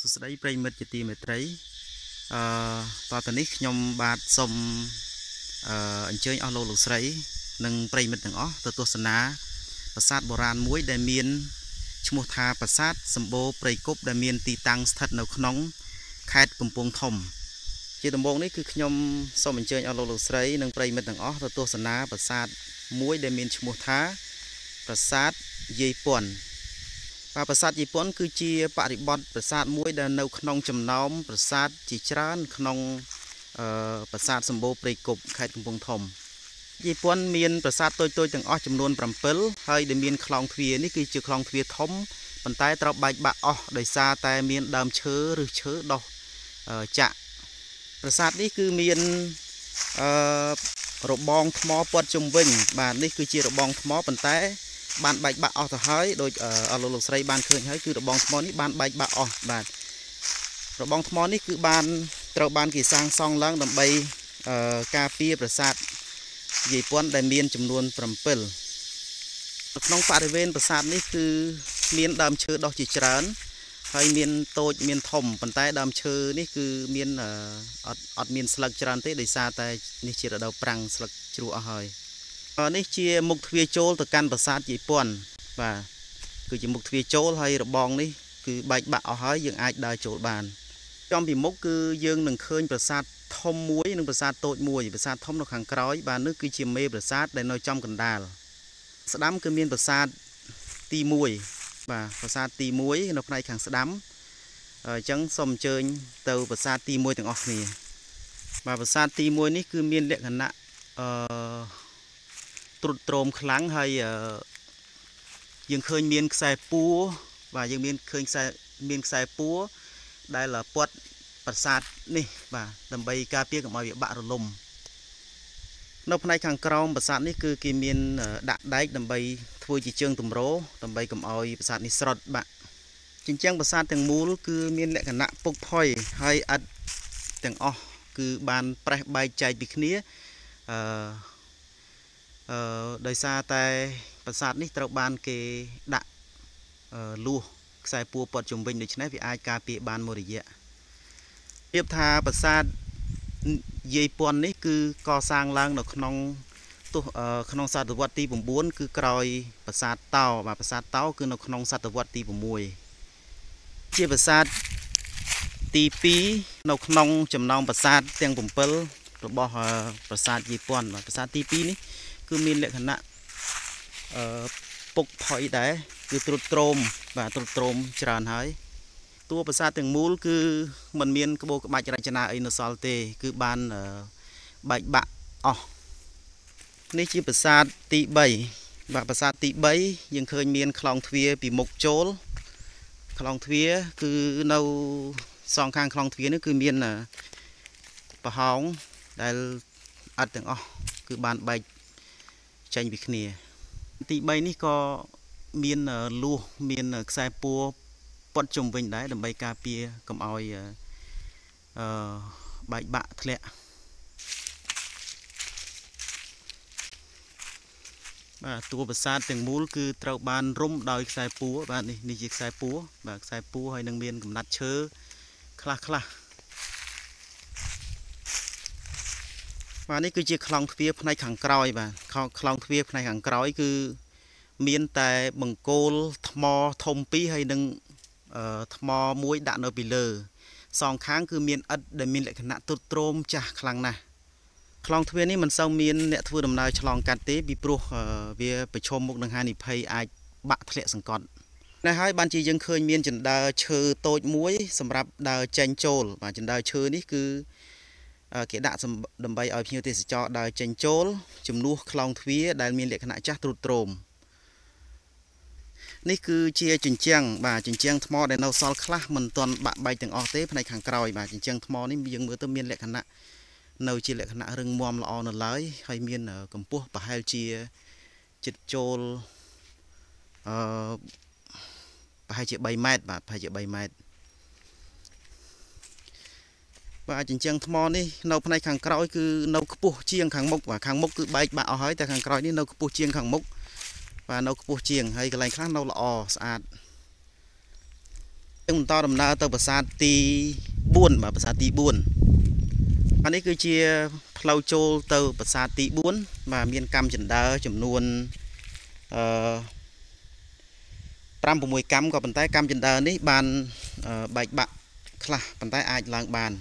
สุดท้ายปลายมิดจะตีเมตรัยตอนนี้ยมบาดสมอันเชยเอาโลลุสไรหนึ่งปลายมิดหนึ่งตัวสนาประสาทโบราณมุ้ยได้เมียนชมุทาประสาทสมโบปลายกบได้เมียนตีตังสถัดในขนมแคดกลุ่มปวงทมจีตำบงนี้คือยมสมอันเชยเอาโลลุสไรหนึ่งปลายมิดหนึ่งตัวสนาประสาทมุ้ยได้เมียนชมุทาประสาทเยป่วนประสาทญี่ปุ่นคือจีปฏิบัติประสาทมวยได้ในขนมจำนำประสาทจีจานขนมประสาทสมบูรณ์ปริกบไข่กำปงทมญี่ปุ่นมีนประสาทตัวจังจำนวนปรำเปิลให้ได้มีนคลองทวีนี่คือจือคลองทวีทมปันใต้ตระบายบะได้ซาแต่มีนดำเชื้อหรือเชื้อดอกจะประสาทนี้คือมีนระบองทมปวดจมวิ่งบานนี่คือจีระบองทมปันใต้บานใบบะออกแต่ให้โดยเอาลงใส่บานเคยให้คือระบองทมนี้บานใบบะออกบานระบองทมนี้คือบานตระบานกี่สร้างซองล้างดำใบกาเปียประสาทญี่ปุ่นได้มีนจำนวนปรำเปิลน้องปาริเวนประสาทนี้คือมีนดำเชื้อดอกจีจานให้มีนโตมีนทมปันใต้ดำเชื้อนี่คือมีนอดมีนสลักจานเตได้ซาแต่นี่จีระดาวปรังสลักจรัวหอยนี่เชียมุกทวีโจลต่อการประสาทญี่ปุ่นว่าคือจะมุกทวีโจลให้ระบองนี่คือใบบะเอาให้ยังไอได้โจลบานจอมพิมุกคือยังหนึ่งเคยประสาททมมวยหนึ่งประสาทโตมวยประสาททมนกขังกร้อยบานนึกคือเชียเมประสาทได้น้อยจอมกันดาลสดัมคือมีประสาทตีมวยว่าประสาทตีมวยนกในขังสดัมจังสมเจยเตาประสาทตีมวยต่างออกนี่ว่าประสาทตีมวยนี่คือมีเล็กขนาดตรุดโตรมครั้งให้ยังเคยมีนใส่ปูvà ยังมีนเคยใส่มีนใส่ปูได้ละปวดประสาทนี่ว่าดำใบกาเปียกับมาเบียบะระลมนอกในขังกรองประสาทนี่คือกิมีนดักได้ดำใบทั่วจีเชิงตุ่มโรดำใบกับอ้อยประสาทนี่สดบะจริงๆประสาทแต่งมูลคือมีนแหลกขณะปกพอยให้อัดแต่งคือบานแปรใบใจปิกนี้โดยซาแต่ประสาทนี้ตระบานเกดะลูใส่ปัวปอดจุ่มวิญโดยชนะวิอาการเปียบานโมริเยะเทียบทาประสาทญี่ปุ่นนี่คือก่อสร้างล่างในขนมตัวขนมศาสตร์วัตตีผมบ้วนคือกรอยประสาทเต้ามาประสาทเต้าคือในขนมศาสตร์วัตตีผมมวยเทียบประสาทตีปีในขนมจำนองประสาทเตียงผมเปิลตัวบ่อประสาทญี่ปุ่นประสาทตีปีนี้คือมีเลขขณะปกพอยได้คือตรุดโตรมvà ตรุดโตรมจราหายตัวประสาทถึงมูลคือมันมีนกระโบกบาดจราจนาอินโซลเตคือบานใบบะนี่คือประสาทตีใบบะประสาทตีใบยังเคยมีนคลองทวีปีมกโจลคลองทวีคือเราสองข้างคลองทวีนี่คือมีนปะหองได้อัดถึงคือบานใบใจบิคเนียตีใบนี่ก็มีนลูมีนสายปัวปอดจมวิ่งได้ดำใบกาเปียกับอ้อยใบบะทะเลตัวประสาทแต่งมูลคือตราบานร่มดอยสายปัวบ้านนี่จิกสายปัวแบบสายปัวให้นางเมียนกับนัดเชื้อคลาว่านี่คือจีคลองทวีปในขังกรอยบ่คลองทวีปในขังกรอยคือมีนแต่บังโกลทมอทมปีให้หนึ่งทมอมวยดันเอาไปเลยสองครั้งคือมีนอัดได้มีนลักษณะตุโตรมจ้ะครั้งนะคลองทวีนี่มันเศร้ามีนเนี่ยทั่วดำนาฉลองการเตะบีปลุกเวียไปชมมุกนังฮานิเพย์ไอบะทะเลสังกอนในให้บัญชียังเคยมีนจันดาเชอโตยมวยสำหรับดาวเจนโจลมาจันดาเชอนี่คือเกดะดำใบเอาพิวเตสจอดาวเจนโจลจุ่มนูคลองทวีได้มีลักษณะจ้ะตุโตรมนี่คือเชียร์จินเจียงบ่าจินเจียงทมอได้เราซอลคลามันตอนบะใบถึงออกเต้ในขังกรอยบ่าจินเจียงทมอนี่ยังมือตัวเมียนแหลกขณะเราเชียร์แหลกขณะเรื่องมอมละออนเลยให้เมียนกำปั้วปะให้เชียร์จิตโจลปะให้เชียร์ใบไม้บ่าปะให้เชียร์ใบไม้บ่าจินเจียงทมอนี่เราในขังกรอยคือเรากปั้วเชียงขังมุกบ่าขังมุกคือใบบะเอาให้แต่ขังกรอยนี่เรากปั้วเชียงขังมุกvà nấu cua chiên hay cái này khác nấu là sạch បន្តដំណើរទៅប្រាសាទទី4បាទប្រាសាទទី4អានេះគឺជាផ្លូវចូលទៅប្រាសាទទី4បាទមានកម្មចន្ទើចំនួន5-6 កម្មក៏ប៉ុន្តែកម្មចន្ទើនេះបានបែកបាក់ខ្លះប៉ុន្តែអាចឡើងបាន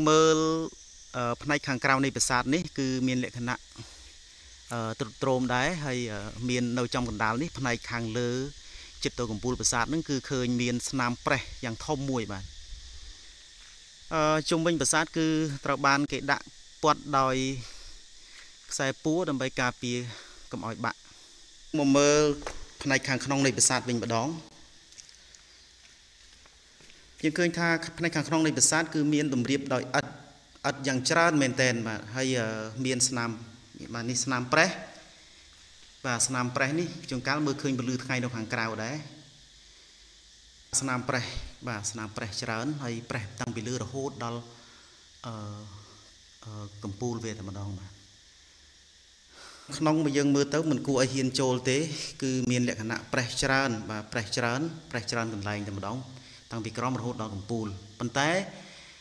មើលផ្នែកខាងក្រៅនៃប្រាសាទនេះគឺមានលក្ខណៈទ្រុឌទ្រោមដែរហើយមាននៅចំកណ្ដាលនេះផ្នែកខាងលើចិត្តទៅកំពូលប្រាសាទហ្នឹងគឺឃើញមានស្នាមប្រេះយ៉ាងធំមួយបាទជុំវិញប្រាសាទគឺត្រូវបានគេដាក់ព័ទ្ធដោយខ្សែពួរដើម្បីការពារកុំឲ្យបាក់មកមើលផ្នែកខាងក្នុងនៃប្រាសាទវិញម្ដងយើងឃើញថាផ្នែកខាងក្នុងនៃប្រាសាទគឺមានតម្រៀបដោយឥដ្ឋយ៉ាងច្រើនមែនទែនបាទហើយមានស្នាមបាទនេះស្នាមប្រេះបាទស្នាមប្រេះនេះជួនកាលមើលឃើញពលឺថ្ងៃនៅខាងក្រៅដែរស្នាមប្រេះបាទស្នាមប្រេះច្រើនហើយប្រេះតាំងពីលើរហូតដល់កំពូលវាតែម្ដងបាទក្នុងមកយើងមើលទៅមិនគួរឲ្យហ៊ានចូលទេគឺមានលក្ខណៈប្រេះច្រើនបាទប្រេះច្រើនកន្លែងតែម្ដងតាំងពីក្រោមរហូតដល់កំពូលប៉ុន្តែ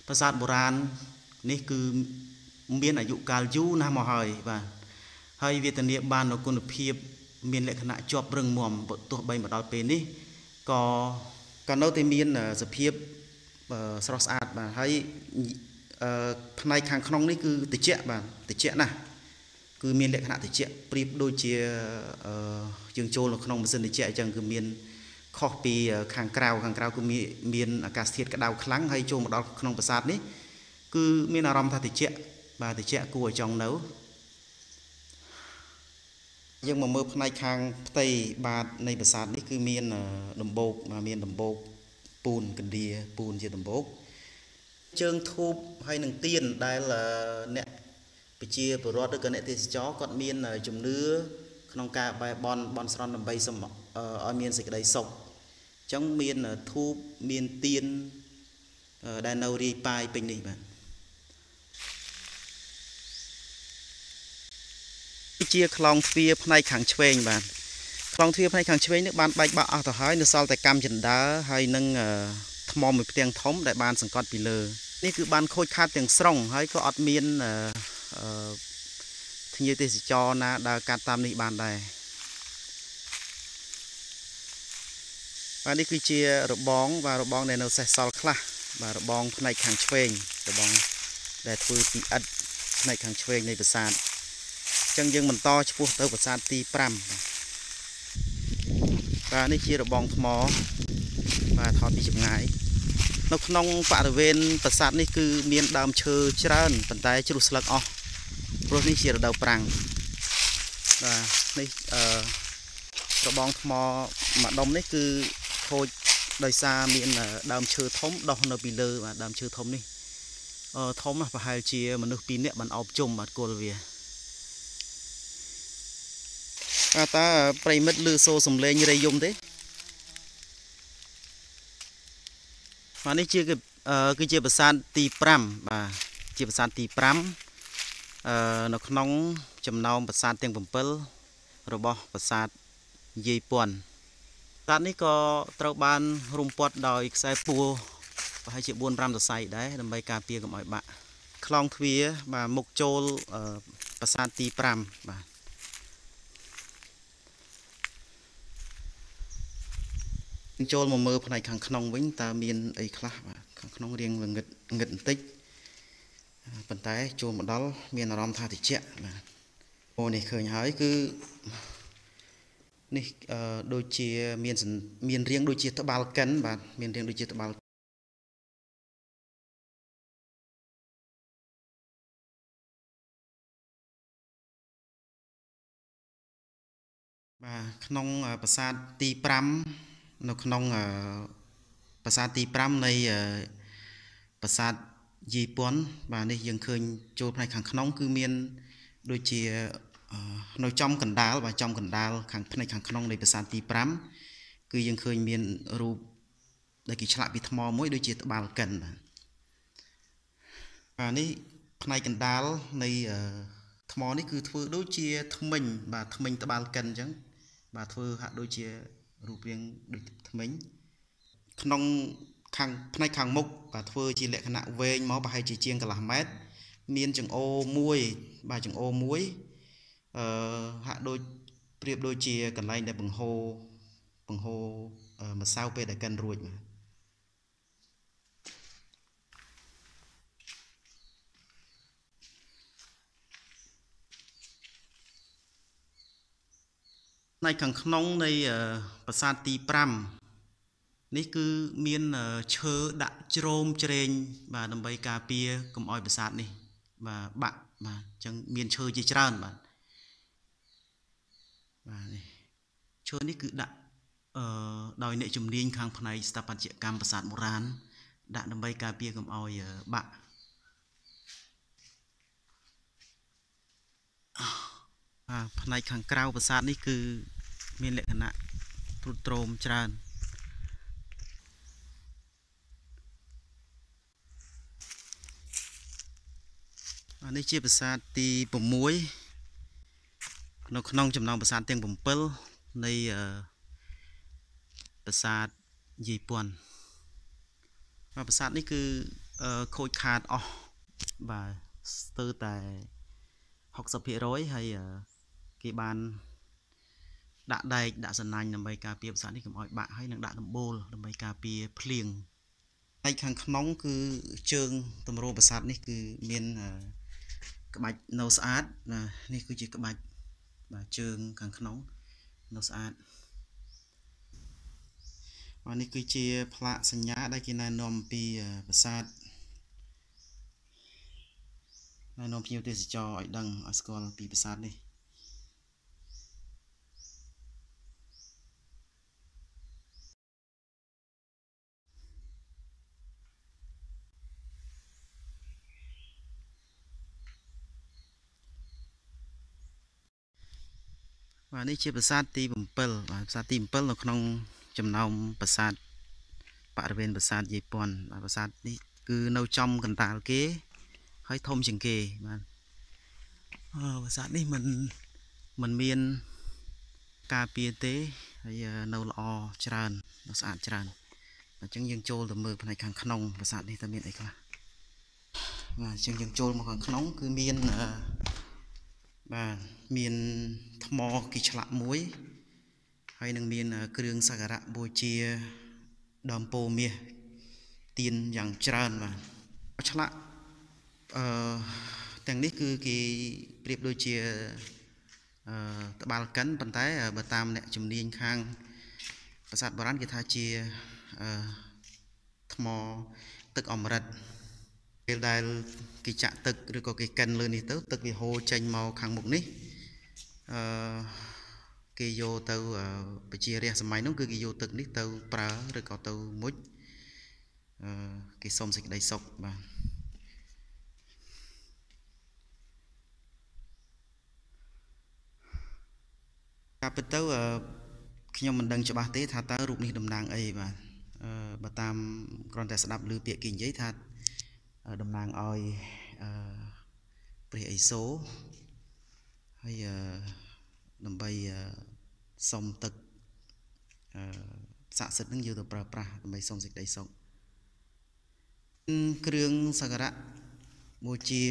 ប្រាសាទបុរាណនេះគឺមានអាយុកាលយូរណាស់មកហើយបាទហើយវាធានាបាននូវគុណភាពមានលក្ខណៈជាប់រឹងមាំទោះបីមកដល់ពេលនេះក៏នៅតែមានសភាពស្រស់ស្អាតបាទហើយផ្នែកខាងក្នុងនេះគឺត្រជាក់បាទត្រជាក់ណាស់គឺមានលក្ខណៈត្រជាក់ប្រៀបដូចជាយើងចូលនៅក្នុងម៉ាស៊ីនត្រជាក់អញ្ចឹងគឺមានខុសពីខាងក្រៅគឺមានអាកាសធាតុក្តៅខ្លាំងហើយចូលមកដល់ក្នុងប្រាសាទនេះគឺមានអារម្មណ៍ថាត្រជាក់បាទត្រជាក់គួរឲ្យចង់នៅយើងមកមើលផ្នែកខាងផ្ទៃបាតនៃប្រាសាទនេះគឺមានដំបូកមានដំបូកពូនកណ្ដៀពូនជាដំបូកជើងធូបហើយនឹងទៀនដែលអ្នកប្រជាពលរដ្ឋឬក៏អ្នកទេសចរគាត់មានជំនឿក្នុងការបែបបន់ស្រន់ដើម្បីសុំឲ្យមានសេចក្តីសុខអញ្ចឹងមានធូបមានទៀនដែលនៅរាយប៉ាយពេញនេះបាទជាខ្លងទ្វារផ្នែកខាងឆ្វេងបាទខ្លងទ្វារផ្នែកខាងឆ្វេងនេះបានបែកបាក់អស់ទៅហើយនៅសល់តែកម្មចន្ទើហើយនឹងថ្មមួយផ្ទាំងធំដែលបានសង្កត់ពីលើនេះគឺបានខូចខាតទាំងស្រុងហើយក៏អត់មានភ្ញៀវទេសចរណាដើរកាត់តាមនេះបានដែរបាទនេះគឺជារបងបាទរបងដែលនៅសេសសល់ខ្លះបាទរបងផ្នែកខាងឆ្វេងរបងដែលធ្វើពីឥដ្ឋផ្នែកខាងឆ្វេងនៃប្រាសាទអញ្ចឹងយើងបន្តឆ្ពោះទៅប្រាសាទទី5បាទនេះជារបងថ្មបាទថតពីចម្ងាយនៅក្នុងបរិវេណប្រាសាទនេះគឺមានដើមឈើច្រើនប៉ុន្តែជ្រុះស្លឹកអស់ព្រោះនេះជារដូវប្រាំងបាទនេះរបងថ្មមួយដុំនេះគឺខូចដោយសារមានដើមឈើធំដុះនៅពីលើបាទដើមឈើធំនេះធំណាស់ប្រហែលជាមនុស្ស2នាក់បានអោបជុំបាទគល់វាតើប្រិមិត្តឮសូរសំឡេងរៃយំទេបាទនេះគឺជាប្រាសាទទី5បាទជាប្រាសាទទី5នៅក្នុងចំណោមប្រាសាទទាំង7របស់ប្រាសាទយាយពាន់ប្រាសាទនេះក៏ត្រូវបានរុំព័ទ្ធដោយខ្សែពួរប្រហែលជា 4-5 សរសៃដែរដើម្បីការពារកុំឲ្យបាក់ខ្លងទ្វារបាទមុខចូលប្រាសាទទី5បាទចូលមកមើលផ្នែកខាងក្នុងវិញតើមានអីខ្លះបាទខាងក្នុងរៀងងឹតបន្តិចប៉ុន្តែចូលមកដល់មានអារម្មណ៍ថាត្រជាក់បាទអូនេះឃើញហើយគឺនេះដូចជាមានរាងដូចជាត្បាល់កិនបាទមានរាងដូចជាត្បាល់បាទក្នុងប្រាសាទទី5នៅក្នុងប្រាសាទទី5នៃប្រាសាទយាយពាន់បាទនេះយើងឃើញចូលផ្នែកខាងក្នុងគឺមានដូចជានៅចំកណ្ដាលបាទចំកណ្ដាលខាងផ្នែកខាងក្នុងនៃប្រាសាទទី5គឺយើងឃើញមានរូបដែលគេឆ្លាក់ពីថ្មមួយដូចជាត្បាល់កិនបាទនេះផ្នែកកណ្ដាលនៃថ្មនេះគឺធ្វើដូចជាធ្មេញបាទធ្មេញត្បាល់កិនអញ្ចឹងបាទធ្វើហាក់ដូចជារូបរាងដូចធ្មេញ ក្នុងខាងផ្នែកខាងមុខបាទធ្វើជាលក្ខណៈវែងមកប្រហែលជាជាងកន្លះម៉ែត្រមានចង្អូមួយបាទចង្អូមួយហាក់ដូចប្រៀបដូចជាកន្លែងដែលបង្ហូរម្សៅពេលដែលកិនរួចផ្នែកខាងក្នុងនៃប្រាសាទទី5នេះគឺមានឈើដាក់ជ្រោមជ្រែងបាទដើម្បីការពារកុំឲ្យប្រាសាទនេះបាទបាក់បាទអញ្ចឹងមានឈើជាច្រើនបាទនេះឈើនេះគឺដាក់ដោយអ្នកជំនាញខាងផ្នែកស្ថាបត្យកម្មប្រាសាទបុរាណដាក់ដើម្បីការពារកុំឲ្យបាក់ផ្នែកខាងក្រៅប្រាសាទនេះគឺមានលក្ខណៈទ្រុឌទ្រោមច្រើននេះជាប្រាសាទទី6នៅក្នុងចំណោមប្រាសាទទាំង7នៃប្រាសាទយាយព័ន្ធប្រាសាទនេះគឺខូចខាតអស់បាទស្ទើរតែ 60% ហើយគេបានដាក់ដែកដាក់សំណាញ់ដើម្បីការពារប្រាសាទនេះកុំឲ្យបាក់ហើយនឹងដាក់ដំបូលដើម្បីការពារភ្លៀងហើយខាងក្នុងគឺជើងទម្រប្រាសាទនេះគឺមានក្បាច់នៅស្អាតនេះគឺជាក្បាច់បាទជើងខាងក្នុងនៅស្អាតនេះគឺជាផ្លាកសញ្ញាដែលគេណែនាំពីប្រាសាទណែនាំភ្ញៀវទេសចរឲ្យដឹងឲ្យស្គាល់ពីប្រាសាទនេះបាទនេះជាប្រាសាទទី7បាទប្រាសាទទី7នៅក្នុងចំណោមប្រាសាទបរិវេណប្រាសាទយាយព័ន្ធបាទប្រាសាទនេះគឺនៅចំកណ្ដាលគេហើយធំជាងគេបាទប្រាសាទនេះមិនមានការពារទេហើយនៅល្អច្រើននៅស្អាតច្រើនអញ្ចឹងយើងចូលទៅមើលផ្នែកខាងក្នុងប្រាសាទនេះតើមានអីខ្លះបាទអញ្ចឹងយើងចូលមកខាងក្នុងគឺមានបាទមានថ្មគេឆ្លាក់មួយហើយនឹងមានគ្រឿងសក្ការៈបូជាដើមពោធិ៍មាសទៀនយ៉ាងច្រើនបាទឆ្លាក់ទាំងនេះគឺគេប្រៀបដូចជាត្បាល់កិនប៉ុន្តែបើតាមអ្នកជំនាញខាងប្រាសាទបុរាណគេថាជាថ្មទឹកអម្រឹតពេលដែលគេចាក់ទឹកឬក៏គេកិនលើនេះទៅទឹកវាហូរចេញមកខាងមុខនេះគេយកទៅប្រជារាស្ត្រសម័យនោះគឺគេយកទឹកនេះទៅប្រើឬក៏ទៅមុជគេសុំសេចក្តីសុខបាទការពិតទៅខ្ញុំមិនដឹងច្បាស់ទេថាតើរូបនេះតំណាងអីបាទបើតាមគ្រាន់តែស្ដាប់ឮពាក្យគេនិយាយថាតំណាងឲ្យព្រះឥសូរហើយដើម្បីសុំទឹកស័ក្តិសិទ្ធិនឹងយកទៅប្រើប្រាស់ដើម្បីសុំសេចក្តីសុខគ្រឿងសក្ការៈបូជា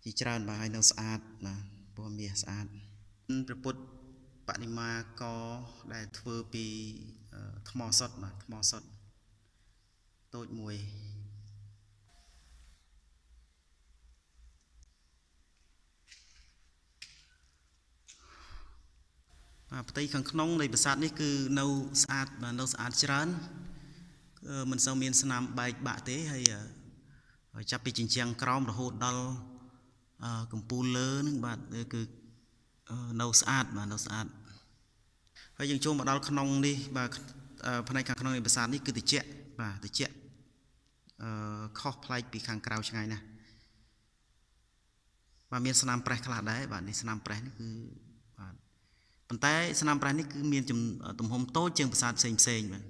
ជាច្រើនបាទហើយនៅស្អាតបាទពណ៌មាសស្អាតព្រះពុទ្ធបដិមាកដែលធ្វើពីថ្មសុទ្ធបាទថ្មសុទ្ធតូចមួយផ្ទៃខាងក្នុងនៃប្រាសាទនេះគឺនៅស្អាតបាទនៅស្អាតច្រើនមិនសូវមានស្នាមបែកបាក់ទេហើយចាប់ពីជញ្ជាំងក្រោមរហូតដល់កំពូលលើនឹងបាទគឺនៅស្អាតបាទនៅស្អាតហើយយើងចូលមកដល់ក្នុងនេះបាទផ្នែកខាងក្នុងនៃប្រាសាទនេះគឺត្រជាក់បាទត្រជាក់ខុសប្លែកពីខាងក្រៅឆ្ងាយណាស់បាទមានស្នាមប្រេះខ្លះដែរបាទនេះស្នាមប្រេះនេះគឺបាទប៉ុន្តែស្នាមប្រេះនេះគឺមានទំហំតូចជាងប្រាសាទផ្សេងបាទ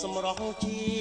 សម្រស់ជា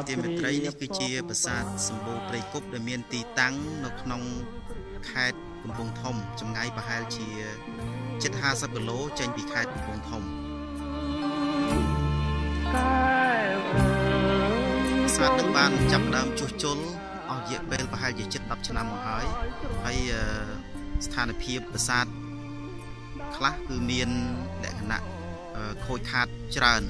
ទីមេត្រីនេះគឺជាប្រាសាទសម្បូរព្រៃគុកដែលមានទីតាំងនៅក្នុងខេត្តកំពង់ធំចម្ងាយប្រហែលជាជិត50គីឡូចេញពីខេត្តកំពង់ធំប្រាសាទនឹងបានចាប់ដើមជួសជុលអស់រយៈពេលប្រហែលជាជិត10ឆ្នាំមកហើយស្ថានភាពប្រាសាទខ្លះគឺមានលក្ខណៈខូចខាតច្រើន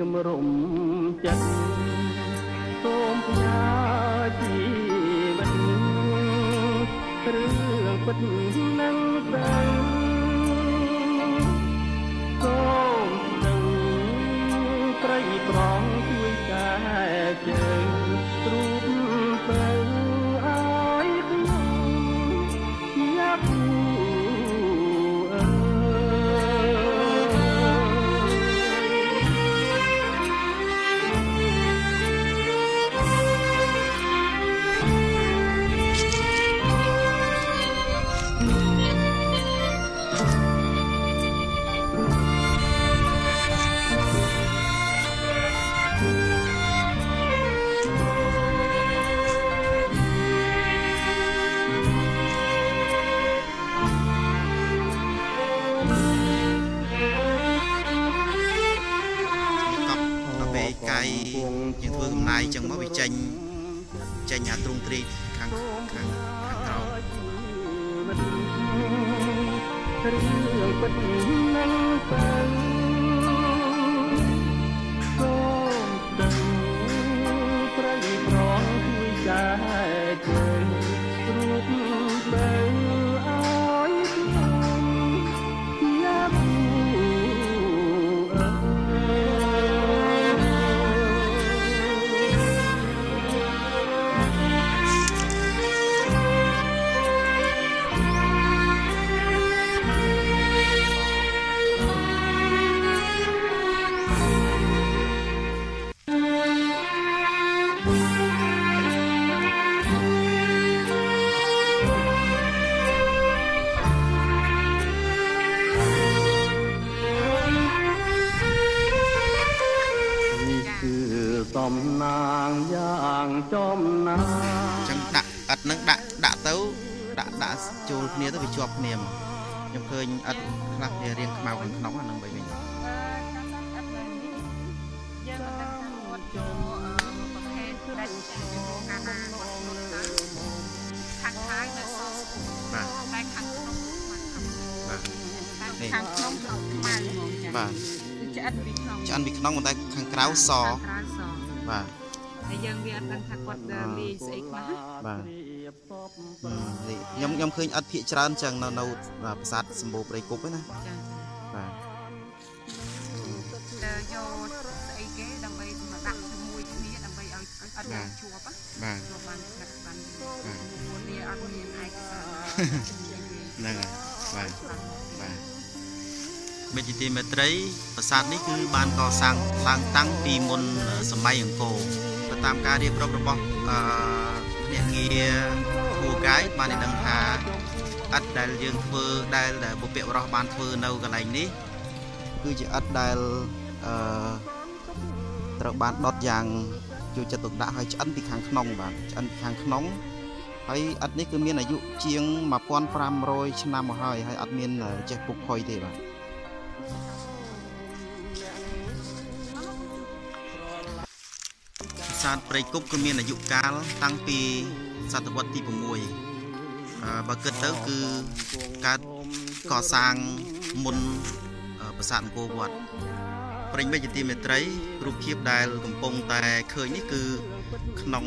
ជំរុំចិត្តសូមផ្ញើជីវិតរឿងពិតនឹងទៅសូមដឹងព្រៃប្រងជួយកែជើងរូបទៅឲ្យខ្ញុំយ៉ាប់យើងធ្វើកំណាយចឹងមកវាចេញអាទ្រង់ទ្រីខាងក្រោមរឿងពិតនឹងទៅសូមដឹងព្រៃប្រងជួយចែកជើងរូបទៅឲ្យខ្ញុំយ៉ាប់សំណាងយ៉ាងចំណាចឹងដាក់ឥតនឹងដាក់ទៅដាក់ចូលគ្នាទៅវាជាប់គ្នាមកខ្ញុំឃើញឥតខ្លះវារៀងខ្មៅខាងក្នុងអានឹងបីវិញខាងក្នុងខ្មៅបាទឆ្អិនពីក្នុងប៉ុន្តែខាងក្រៅសបាទហើយយើងវាអត់ដឹងថាគាត់លាយស្អីខ្លះបាទខ្ញុំឃើញអត់ភាកច្រើនចឹងនៅប្រាសាទសម្បូរព្រៃគុកហ្នឹងណាចាបាទយកស្អីគេដើម្បីមកដាក់ជាមួយគ្នាដើម្បីឲ្យអត់ជាប់បាទបានបានវាអត់មានឯកសារហ្នឹងហើយបាទមេតិមេត្រីប្រាសាទនេះគឺបានកសាងឡើងតាំងពីមុនសម័យអង្គរទៅតាមការរៀបរាប់របស់ភ្នាក់ងារធូរកាយបានដឹងថាឥដ្ឋដែលយើងធ្វើដែលបុព្វបុរសបានធ្វើនៅកន្លែងនេះគឺជាឥដ្ឋដែលត្រូវបានដុតយ៉ាងជួយចិត្តទុកដាក់ឲ្យឆ្អិនពីខាងក្នុងបាទឆ្អិនពីខាងក្នុងហើយឥដ្ឋនេះគឺមានអាយុជាង1500ឆ្នាំមកហើយអត់មានចេះពុកផុយទេបាទប្រាសាទព្រៃគុកគឺមានអាយុកាលតាំងពីសតវត្សទី6បើគិតទៅគឺកើតកសាងមុនប្រាសាទអង្គរវត្តប្រិញ្ញមេជាទីមេត្រីរូបភាពដែលកំពុងតែឃើញនេះគឺក្នុង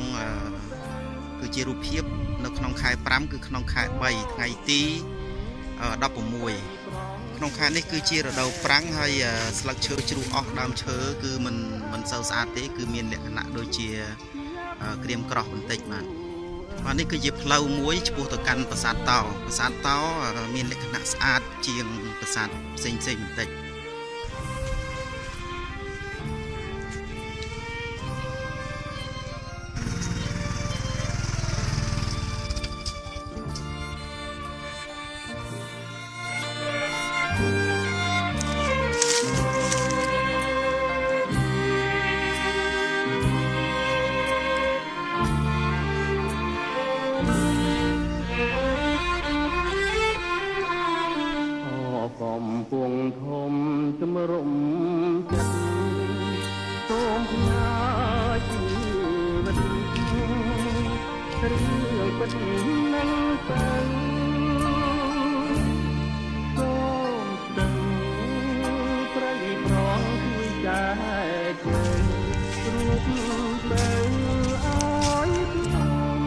គឺជារូបភាពនៅក្នុងខែ5គឺក្នុងខែ3ថ្ងៃទី 16ក្នុងខែនេះគឺជារដូវប្រាំងហើយស្លឹកឈើជ្រុះអស់ដើមឈើគឺមិនសូវស្អាតទេគឺមានលក្ខណៈដូចជាក្រៀមក្រោះបន្តិចបាទនេះគឺជាផ្លូវមួយឆ្ពោះទៅកាន់ប្រាសាទតោមានលក្ខណៈស្អាតជាងប្រាសាទផ្សេងបន្តិចកំពុងធំជំរុំចិត្តសូមផ្ញើជីវិតរឿងពិតនឹងទៅសូមដឹងប្រៃប្រងជួយចែកជើងរូបទៅឲ្យខ្ញុំ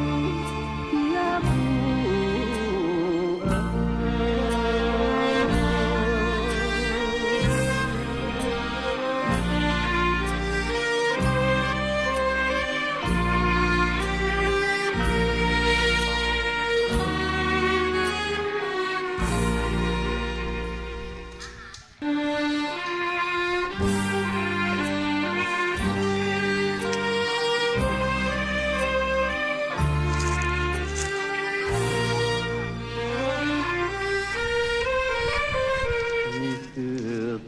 ជា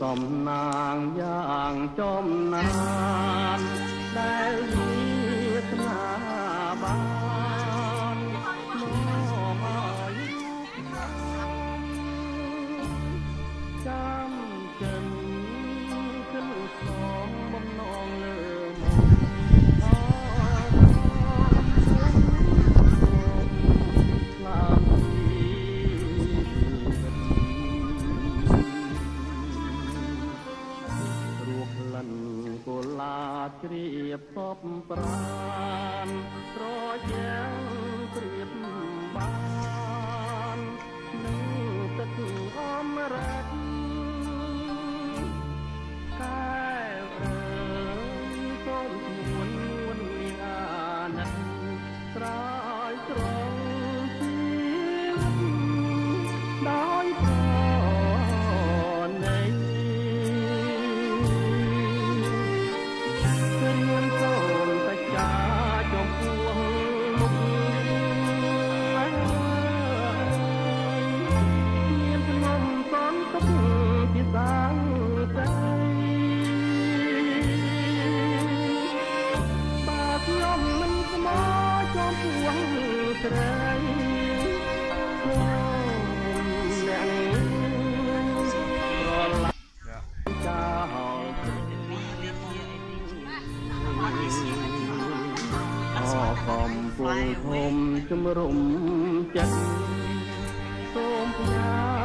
តំណាងយ៉ាងចំណានដែលវាសនាបានមកឲ្យចាំចិនขึ้นของបំណងលើជ្រាបសពប្រានត្រយ៉ាងព្រៀបបាននឹងទឹកអមរៈកែវសូមនួនអាណិតស្រោយស្រង់ជីវិតដោយប្រណីកំពុងធំជំរុំចិត្តសូមផ្ញើ